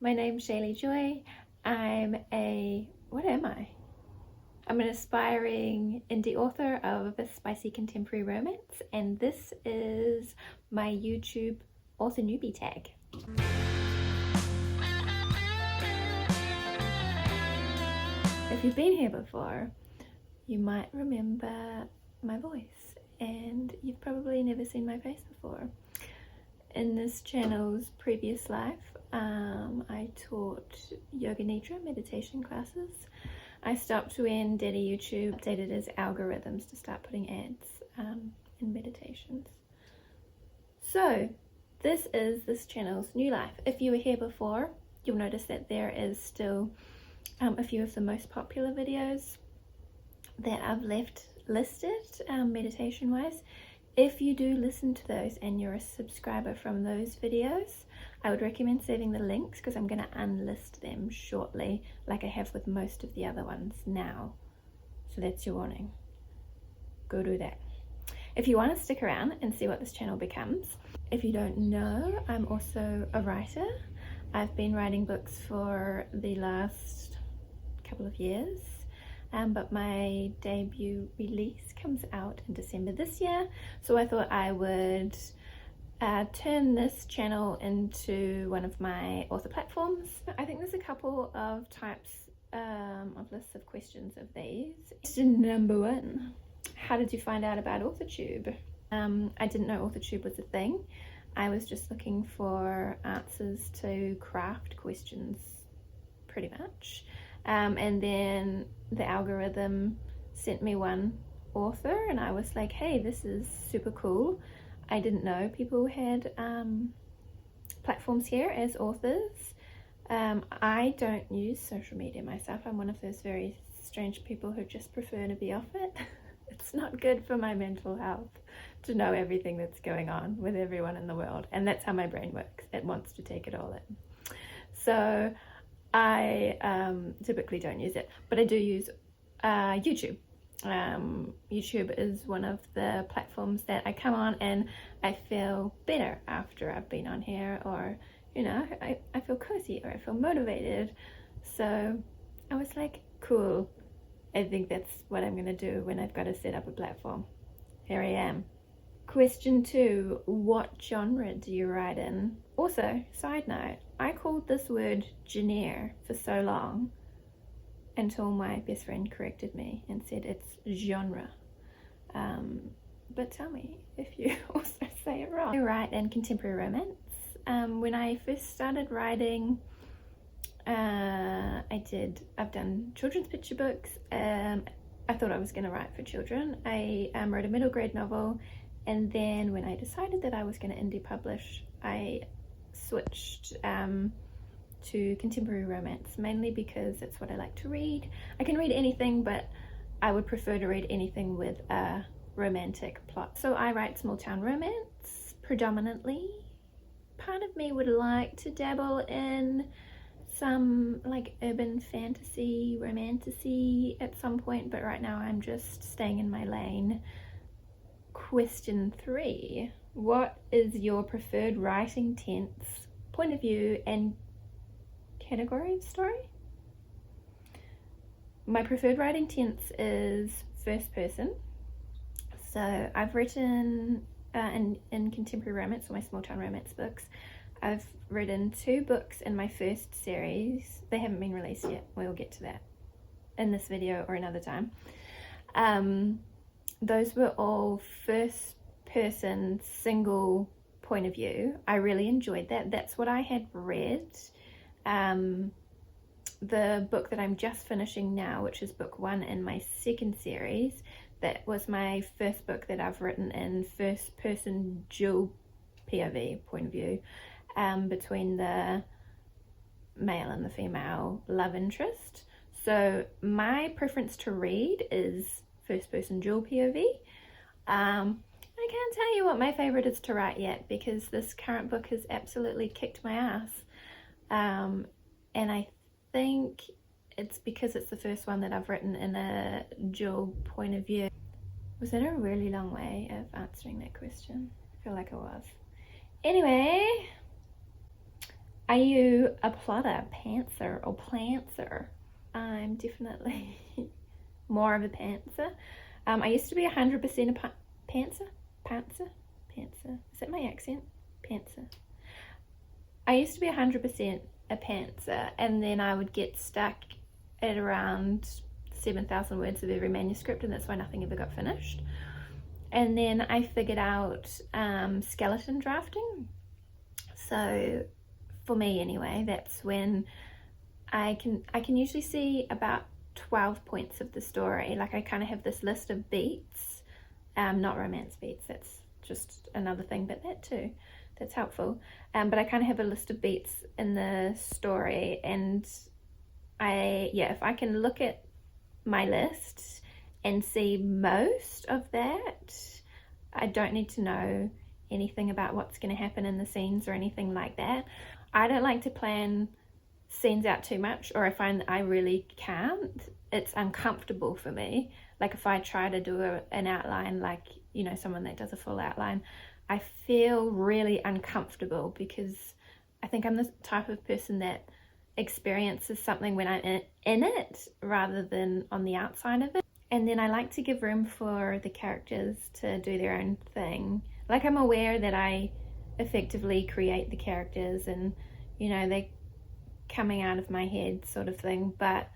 My name's Shaylee Joy. What am I? I'm an aspiring indie author of a spicy contemporary romance, and this is my YouTube Author Newbie Tag. If you've been here before, you might remember my voice, and you've probably never seen my face before. In this channel's previous life, I taught yoga nidra meditation classes. I stopped when Daddy YouTube updated his algorithms to start putting ads in meditations. So this is this channel's new life. If you were here before, you'll notice that there is still a few of the most popular videos that I've left listed meditation wise. If you do listen to those and you're a subscriber from those videos, I would recommend saving the links because I'm going to unlist them shortly, like I have with most of the other ones now. So that's your warning. Go do that. If you want to stick around and see what this channel becomes, if you don't know, I'm also a writer. I've been writing books for the last couple of years. But my debut release comes out in December this year, so I thought I would turn this channel into one of my author platforms. I think there's a couple of types of lists of questions of these. Question number 1, how did you find out about Authortube? I didn't know Authortube was a thing. I was just looking for answers to craft questions, pretty much. And then the algorithm sent me one author and I was like, hey, this is super cool. I didn't know people had platforms here as authors. I don't use social media myself. I'm one of those very strange people who just prefer to be off it. It's not good for my mental health to know everything that's going on with everyone in the world, and that's how my brain works. It wants to take it all in. So I typically don't use it, but I do use YouTube. YouTube is one of the platforms that I come on and I feel better after I've been on here, or you know, I feel cozy or I feel motivated. So I was like, cool, I think that's what I'm gonna do when I've got to set up a platform. Here I am. Question 2, what genre do you write in? Also, side note, I called this word genre for so long until my best friend corrected me and said it's genre. But tell me if you also say it wrong. I write in contemporary romance. When I first started writing, I've done children's picture books. I thought I was going to write for children. I wrote a middle grade novel, and then when I decided that I was going to indie publish, I switched to contemporary romance, mainly because it's what I like to read. I can read anything, but I would prefer to read anything with a romantic plot. So I write small town romance predominantly. Part of me would like to dabble in some like urban fantasy, romantasy at some point, but right now I'm just staying in my lane. Question 3, what is your preferred writing tense, point of view, and category of story? My preferred writing tense is first person. So I've written in contemporary romance, or my small town romance books, I've written 2 books in my first series. They haven't been released yet. We'll get to that in this video or another time. Those were all first person, single point of view. I really enjoyed that. That's what I had read. The book that I'm just finishing now, which is book 1 in my second series, that was my first book that I've written in first person dual POV, point of view, between the male and the female love interest. So my preference to read is first person dual POV. I can't tell you what my favorite is to write yet, because this current book has absolutely kicked my ass, and I think it's because it's the first one that I've written in a dual point of view. Was that a really long way of answering that question? I feel like it was. Anyway, Are you a plotter, pantser, or plantser? I'm definitely more of a pantser. I used to be 100% a pantser. Is that my accent? Pantser. I used to be 100% a pantser, and then I would get stuck at around 7,000 words of every manuscript, and that's why nothing ever got finished. And then I figured out skeleton drafting. So for me anyway, that's when I can usually see about 12 points of the story. Like I kind of have this list of beats, not romance beats, that's just another thing, but that too, that's helpful. But I kind of have a list of beats in the story, and if I can look at my list and see most of that, I don't need to know anything about what's going to happen in the scenes or anything like that. I don't like to plan scenes out too much, or I find that I really can't. It's uncomfortable for me. Like if I try to do an outline, like, you know, someone that does a full outline, I feel really uncomfortable because I think I'm the type of person that experiences something when I'm in it rather than on the outside of it. And then I like to give room for the characters to do their own thing. Like I'm aware that I effectively create the characters and, you know, they're coming out of my head sort of thing, but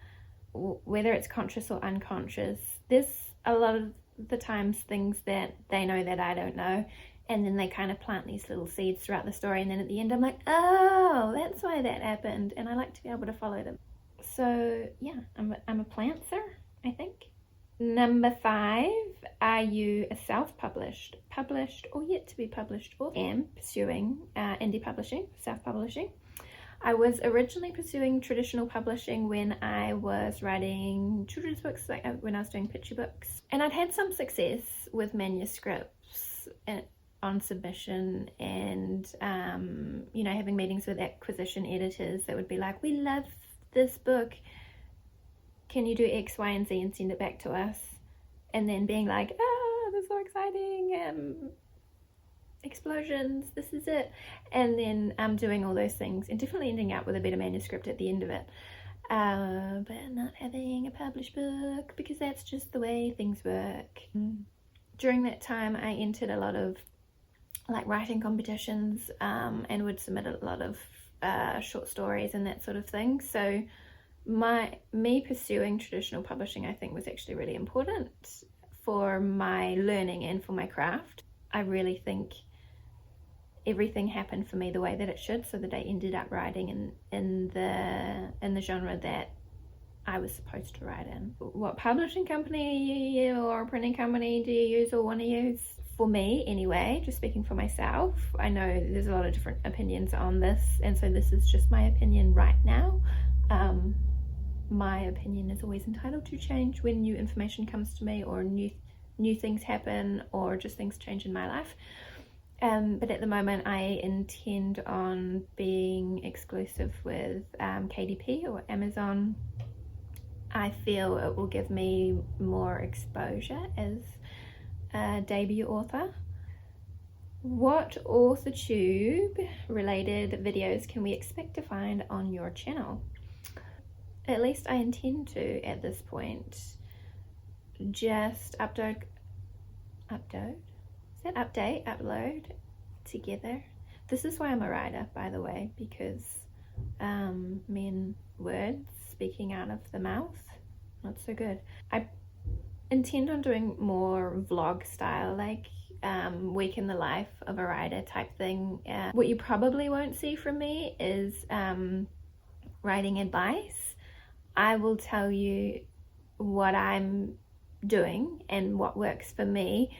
whether it's conscious or unconscious, there's a lot of the times things that they know that I don't know, and then they kind of plant these little seeds throughout the story, and then at the end I'm like, oh, that's why that happened, and I like to be able to follow them. So yeah, I'm a plantser, I think. Number 5, are you a self-published, published, or yet to be published author? I am pursuing indie publishing, self-publishing. I was originally pursuing traditional publishing when I was writing children's books, like when I was doing picture books. And I'd had some success with manuscripts on submission, and, you know, having meetings with acquisition editors that would be like, we love this book, can you do X, Y, and Z and send it back to us? And then being like, oh, this is so exciting, explosions, this is it. And then doing all those things and definitely ending up with a better manuscript at the end of it. But not having a published book, because that's just the way things work. During that time, I entered a lot of like writing competitions and would submit a lot of short stories and that sort of thing. So me pursuing traditional publishing, I think, was actually really important for my learning and for my craft. I really think everything happened for me the way that it should, so that I ended up writing in the genre that I was supposed to write in. What publishing company or printing company do you use or want to use? For me anyway, just speaking for myself, I know there's a lot of different opinions on this, and so this is just my opinion right now. My opinion is always entitled to change when new information comes to me, or new things happen, or just things change in my life. But at the moment I intend on being exclusive with KDP or Amazon. I feel it will give me more exposure as a debut author. What Authortube related videos can we expect to find on your channel? At least I intend to at this point. Just upload together. This is why I'm a writer, by the way, because words speaking out of the mouth, not so good. I intend on doing more vlog style, like week in the life of a writer type thing. What you probably won't see from me is writing advice. I will tell you what I'm doing and what works for me,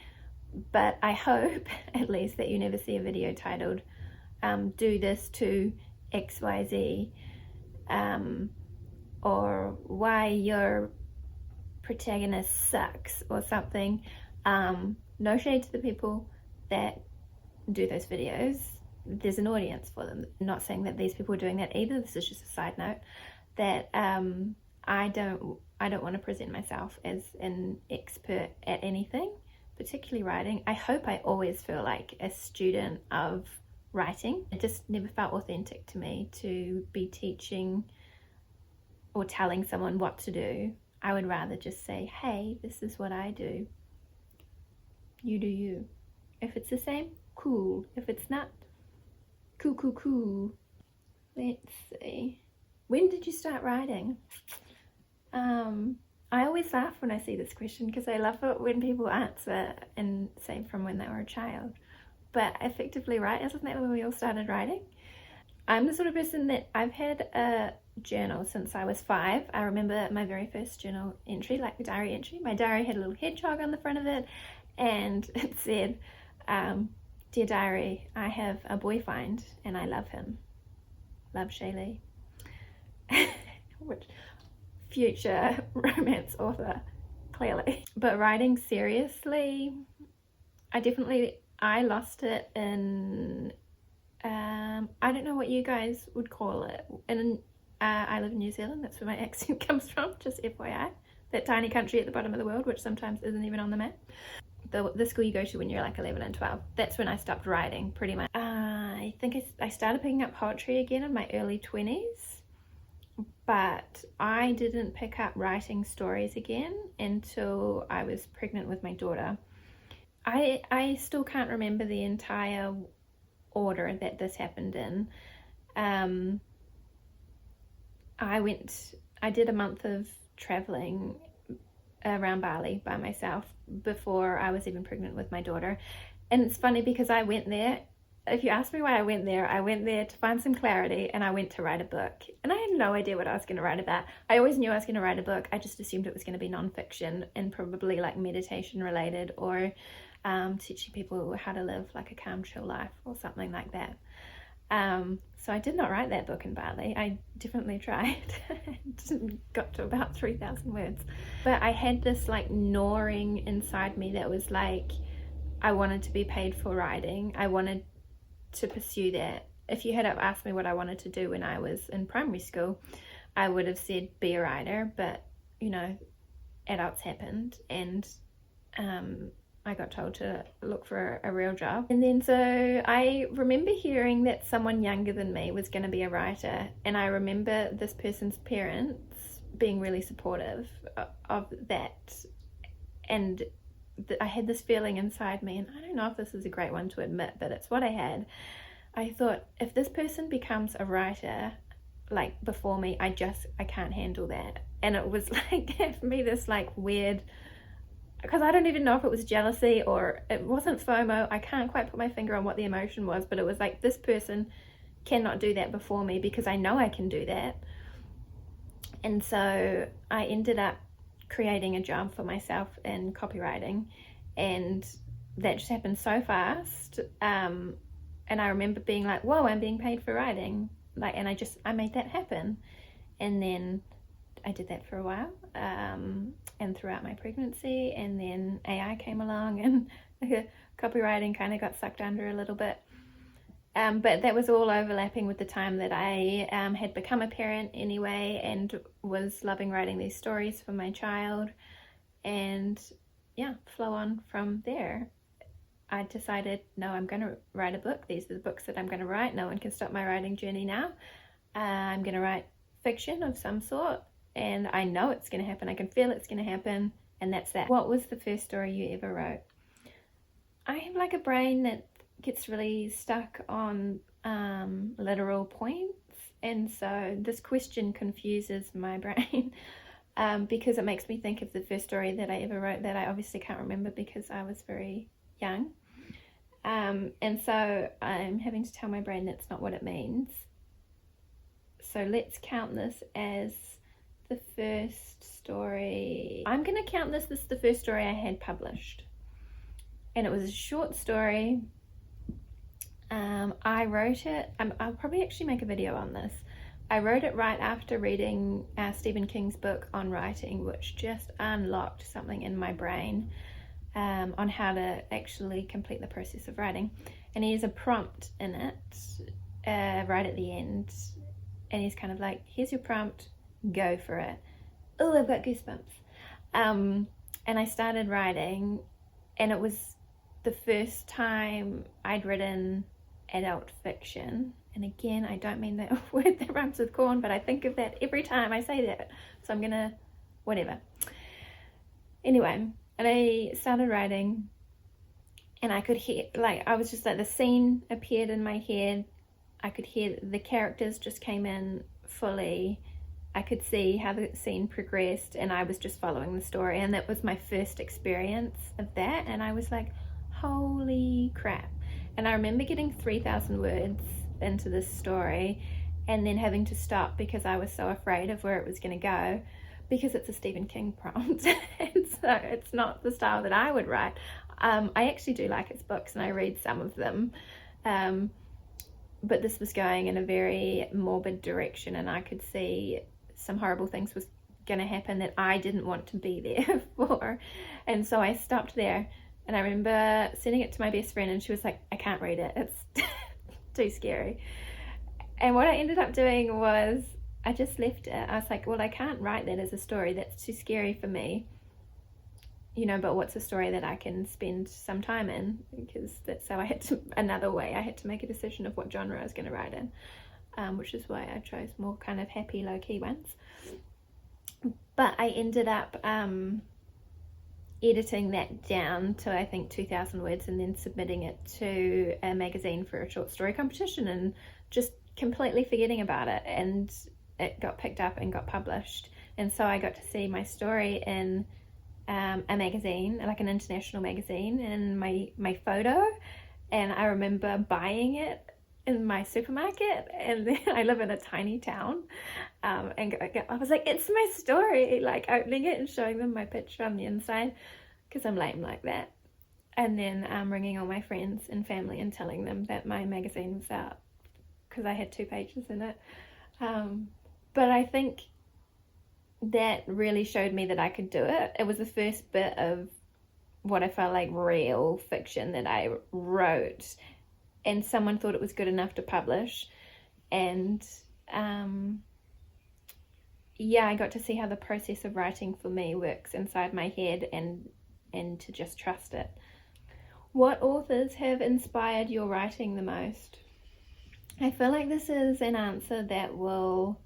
but I hope at least that you never see a video titled do this to XYZ, or why your protagonist sucks or something. No shade to the people that do those videos. There's an audience for them. I'm not saying that these people are doing that either. This is just a side note that I don't want to present myself as an expert at anything, particularly writing. I hope I always feel like a student of writing. It just never felt authentic to me to be teaching or telling someone what to do. I would rather just say, hey, this is what I do. You do you. If it's the same, cool. If it's not, cool. Let's see. When did you start writing? I always laugh when I see this question because I love it when people answer and say from when they were a child. But effectively, right, isn't that when we all started writing? I'm the sort of person that I've had a journal since I was 5. I remember my very first journal entry, like the diary entry. My diary had a little hedgehog on the front of it, and it said, dear diary, I have a boyfriend and I love him. Love, Shaylee. Which future romance author, clearly. But writing seriously, I lost it in, I don't know what you guys would call it. And I live in New Zealand, that's where my accent comes from, just FYI. That tiny country at the bottom of the world, which sometimes isn't even on the map. The school you go to when you're like 11 and 12. That's when I stopped writing, pretty much. I think I started picking up poetry again in my early 20s. But I didn't pick up writing stories again until I was pregnant with my daughter. I still can't remember the entire order that this happened in. I did a month of traveling around Bali by myself before I was even pregnant with my daughter. And it's funny because I went there, if you ask me why I went there to find some clarity, and I went to write a book. And I had no idea what I was going to write about. I always knew I was going to write a book. I just assumed it was going to be non-fiction and probably like meditation related, or teaching people how to live like a calm, chill life or something like that. So I did not write that book in Bali. I definitely tried. Got to about 3,000 words. But I had this like gnawing inside me that was like, I wanted to be paid for writing. I wanted to pursue that. If you had asked me what I wanted to do when I was in primary school, I would have said be a writer, but you know, adults happened, and I got told to look for a real job. And then so I remember hearing that someone younger than me was going to be a writer, and I remember this person's parents being really supportive of that, and I had this feeling inside me, and I don't know if this is a great one to admit, but it's what I had. I thought, if this person becomes a writer like before me, I can't handle that. And it was like, gave me this like weird, because I don't even know if it was jealousy or it wasn't FOMO. I can't quite put my finger on what the emotion was, but it was like, this person cannot do that before me because I know I can do that. And so I ended up creating a job for myself in copywriting, and that just happened so fast. And I remember being like, whoa, I'm being paid for writing, like, and I made that happen. And then I did that for a while, and throughout my pregnancy, and then AI came along and copywriting kind of got sucked under a little bit. But that was all overlapping with the time that I had become a parent anyway, and was loving writing these stories for my child. And yeah, flow on from there. I decided, no, I'm going to write a book. These are the books that I'm going to write. No one can stop my writing journey now. I'm going to write fiction of some sort, and I know it's going to happen. I can feel it's going to happen, and that's that. What was the first story you ever wrote? I have like a brain that gets really stuck on literal points, and so this question confuses my brain because it makes me think of the first story that I ever wrote that I obviously can't remember because I was very young, and so I'm having to tell my brain that's not what it means. So let's count this as the first story. I'm going to count this as the first story I had published, and it was a short story. I wrote it, I'll probably actually make a video on this. I wrote it right after reading Stephen King's book on writing, which just unlocked something in my brain on how to actually complete the process of writing. And he has a prompt in it right at the end, and he's kind of like, here's your prompt, go for it. Oh, I've got goosebumps. And I started writing, and it was the first time I'd written adult fiction. And again, I don't mean that word that rhymes with corn, but I think of that every time I say that. So I'm gonna, whatever. Anyway, and I started writing, and I could hear, like, I was just like, the scene appeared in my head. I could hear the characters just came in fully. I could see how the scene progressed, and I was just following the story. And that was my first experience of that. And I was like, holy crap. And I remember getting 3,000 words into this story and then having to stop because I was so afraid of where it was going to go, because it's a Stephen King prompt. And so it's not the style that I would write. I actually do like his books, and I read some of them. But this was going in a very morbid direction, and I could see some horrible things was going to happen that I didn't want to be there for. And so I stopped there, and I remember sending it to my best friend, and she was like, I can't read it, it's too scary. And what I ended up doing was I just left it. I was like, well, I can't write that as a story, that's too scary for me, you know, but what's a story that I can spend some time in? Because that's how I had to, another way I had to make a decision of what genre I was going to write in, which is why I chose more kind of happy, low-key ones. But I ended up editing that down to, I think, 2,000 words, and then submitting it to a magazine for a short story competition, and just completely forgetting about it. And it got picked up and got published. And so I got to see my story in a magazine, like an international magazine, and my photo. And I remember buying it in my supermarket, and then I live in a tiny town, and I was like, it's my story, like opening it and showing them my picture on the inside, because I'm lame like that. And then ringing all my friends and family and telling them that my magazine was out, because I had 2 pages in it. But I think that really showed me that I could do it. It was the first bit of what I felt like real fiction that I wrote, and someone thought it was good enough to publish. And yeah, I got to see how the process of writing for me works inside my head, and to just trust it. What authors have inspired your writing the most? I feel like this is an answer that will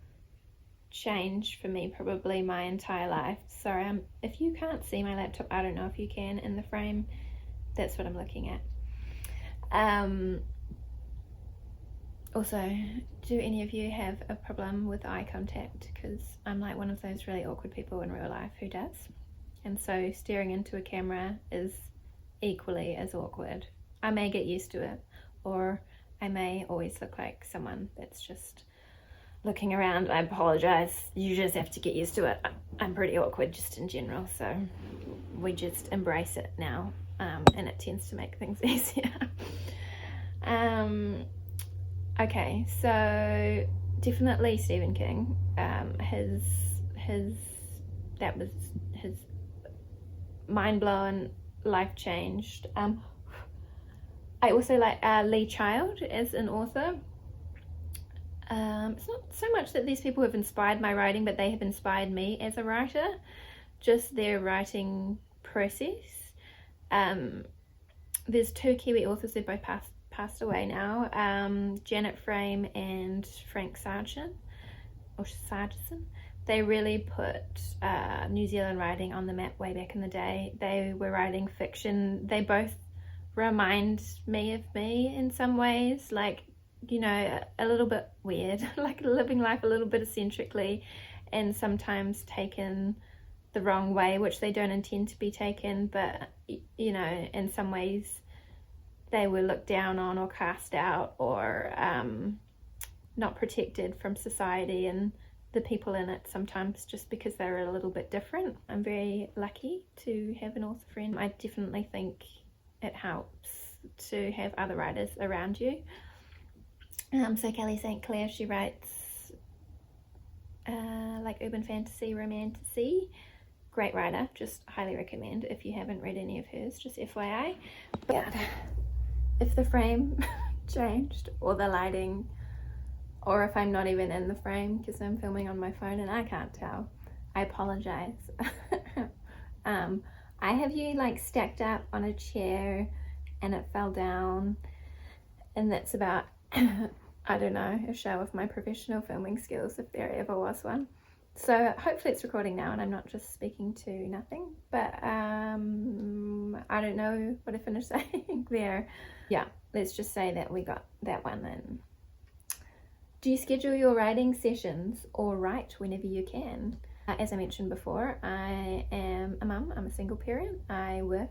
change for me probably my entire life. Sorry, if you can't see my laptop, I don't know if you can in the frame, that's what I'm looking at. Also, do any of you have a problem with eye contact? Because I'm like one of those really awkward people in real life who does, and so staring into a camera is equally as awkward. I may get used to it, or I may always look like someone that's just looking around. I apologize, you just have to get used to it. I'm pretty awkward just in general, so we just embrace it now, and it tends to make things easier. Okay, so definitely Stephen King. That was his mind-blowing, life changed. I also like Lee Child as an author. It's not so much that these people have inspired my writing, but they have inspired me as a writer, just their writing process. There's 2 Kiwi authors who both passed away now, Janet Frame and Frank Sargent. They really put New Zealand writing on the map way back in the day. They were writing fiction. They both remind me of me in some ways, like, you know, a little bit weird, like living life a little bit eccentrically, and sometimes taken the wrong way, which they don't intend to be taken, but, you know, in some ways they were looked down on or cast out, or not protected from society and the people in it sometimes, just because they're a little bit different. I'm very lucky to have an author friend. I definitely think it helps to have other writers around you. So Kelly St. Clair, she writes like urban fantasy, romantasy. Great writer, just highly recommend if you haven't read any of hers, just FYI. But if the frame changed, or the lighting, or if I'm not even in the frame because I'm filming on my phone and I can't tell, I apologize. I have you like stacked up on a chair and it fell down and that's about I don't know, a show of my professional filming skills if there ever was one. So hopefully it's recording now and I'm not just speaking to nothing, but I don't know what I finished saying there. Yeah, let's just say that we got that one in. Do you schedule your writing sessions or write whenever you can? As I mentioned before, I am a mum, I'm a single parent, I work,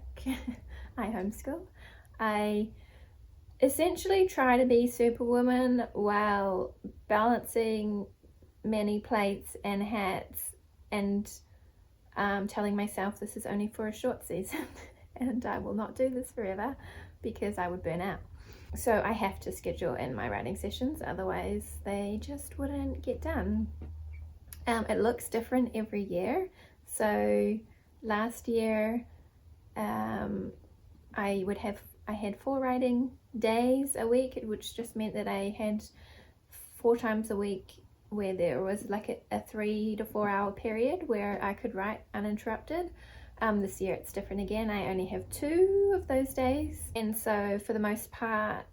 I homeschool. I essentially try to be superwoman while balancing many plates and hats and telling myself this is only for a short season and I will not do this forever because I would burn out. So I have to schedule in my writing sessions, otherwise they just wouldn't get done. It looks different every year. So last year I had 4 writing days a week, which just meant that I had 4 times a week where there was like a 3 to 4 hour period where I could write uninterrupted. This year it's different again. I only have 2 of those days, and so for the most part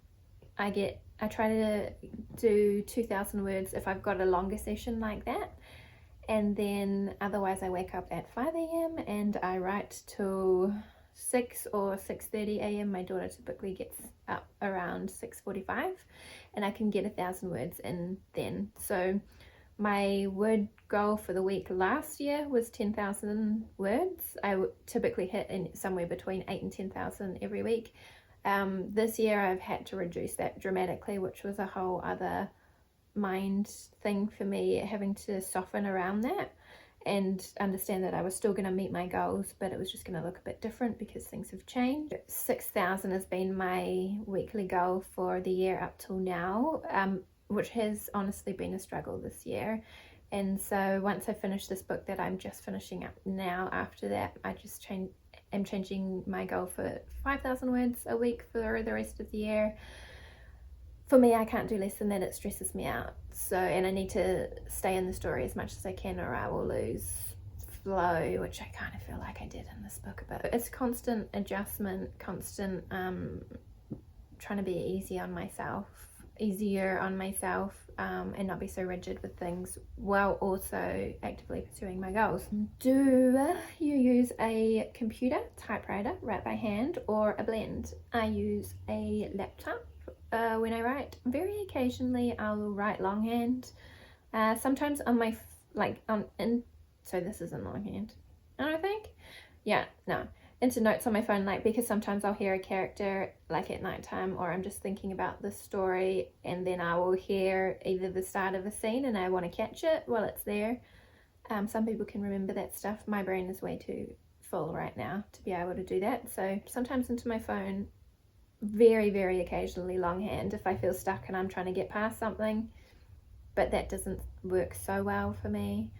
I try to do 2,000 words if I've got a longer session like that, and then otherwise I wake up at 5 a.m. and I write till 6 or 6:30 a.m. My daughter typically gets up around 6:45 and I can get 1,000 words in then. So my word goal for the week last year was 10,000 words. I would typically hit in somewhere between 8 and 10,000 every week. This year I've had to reduce that dramatically, which was a whole other mind thing for me, having to soften around that and understand that I was still going to meet my goals, but it was just going to look a bit different because things have changed. 6,000 has been my weekly goal for the year up till now, which has honestly been a struggle this year. And so once I finish this book that I'm just finishing up now, after that I just am changing my goal for 5,000 words a week for the rest of the year. For me, I can't do less than that, it stresses me out. So, and I need to stay in the story as much as I can or I will lose flow, which I kind of feel like I did in this book a bit. It's constant adjustment, constant trying to be easier on myself, and not be so rigid with things while also actively pursuing my goals. Do you use a computer, typewriter, write by hand, or a blend? I use a laptop when I write. Very occasionally I'll write longhand. Sometimes on my so this isn't longhand, I don't think. Yeah, no, into notes on my phone, like, because sometimes I'll hear a character like at nighttime, or I'm just thinking about the story and then I will hear either the start of a scene and I want to catch it while it's there. Some people can remember that stuff. My brain is way too full right now to be able to do that. So sometimes into my phone, very, very occasionally longhand if I feel stuck and I'm trying to get past something, but that doesn't work so well for me.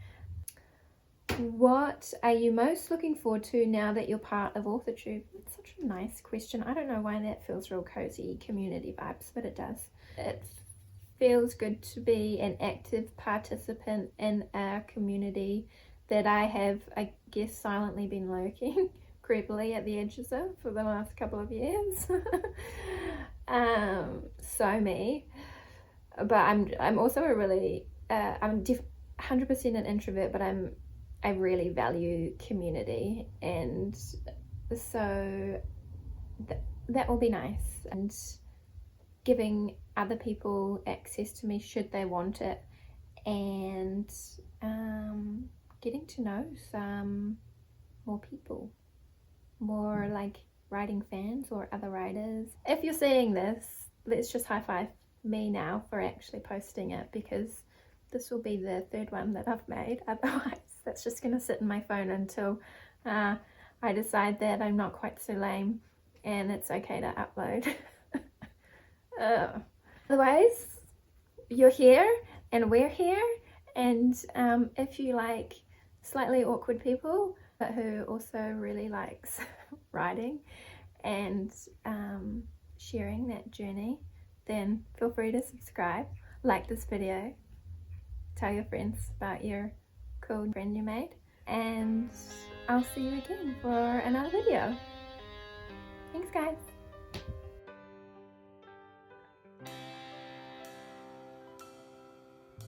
What are you most looking forward to now that you're part of Authortube? It's such a nice question. I don't know why that feels real cozy community vibes, but it does. It feels good to be an active participant in a community that I have, I guess, silently been lurking creepily at the edges of for the last couple of years. So me. But I'm also a really I'm 100% an introvert, but I really value community, and so that will be nice, and giving other people access to me should they want it, and getting to know some more people, more like writing fans or other writers. If you're seeing this, let's just high five me now for actually posting it, because this will be the 3rd one that I've made. Otherwise that's just going to sit in my phone until I decide that I'm not quite so lame and it's okay to upload. Otherwise, you're here and we're here, and if you like slightly awkward people but who also really likes writing and sharing that journey, then feel free to subscribe, like this video, tell your friends about your cool friend you made, and I'll see you again for another video. Thanks guys.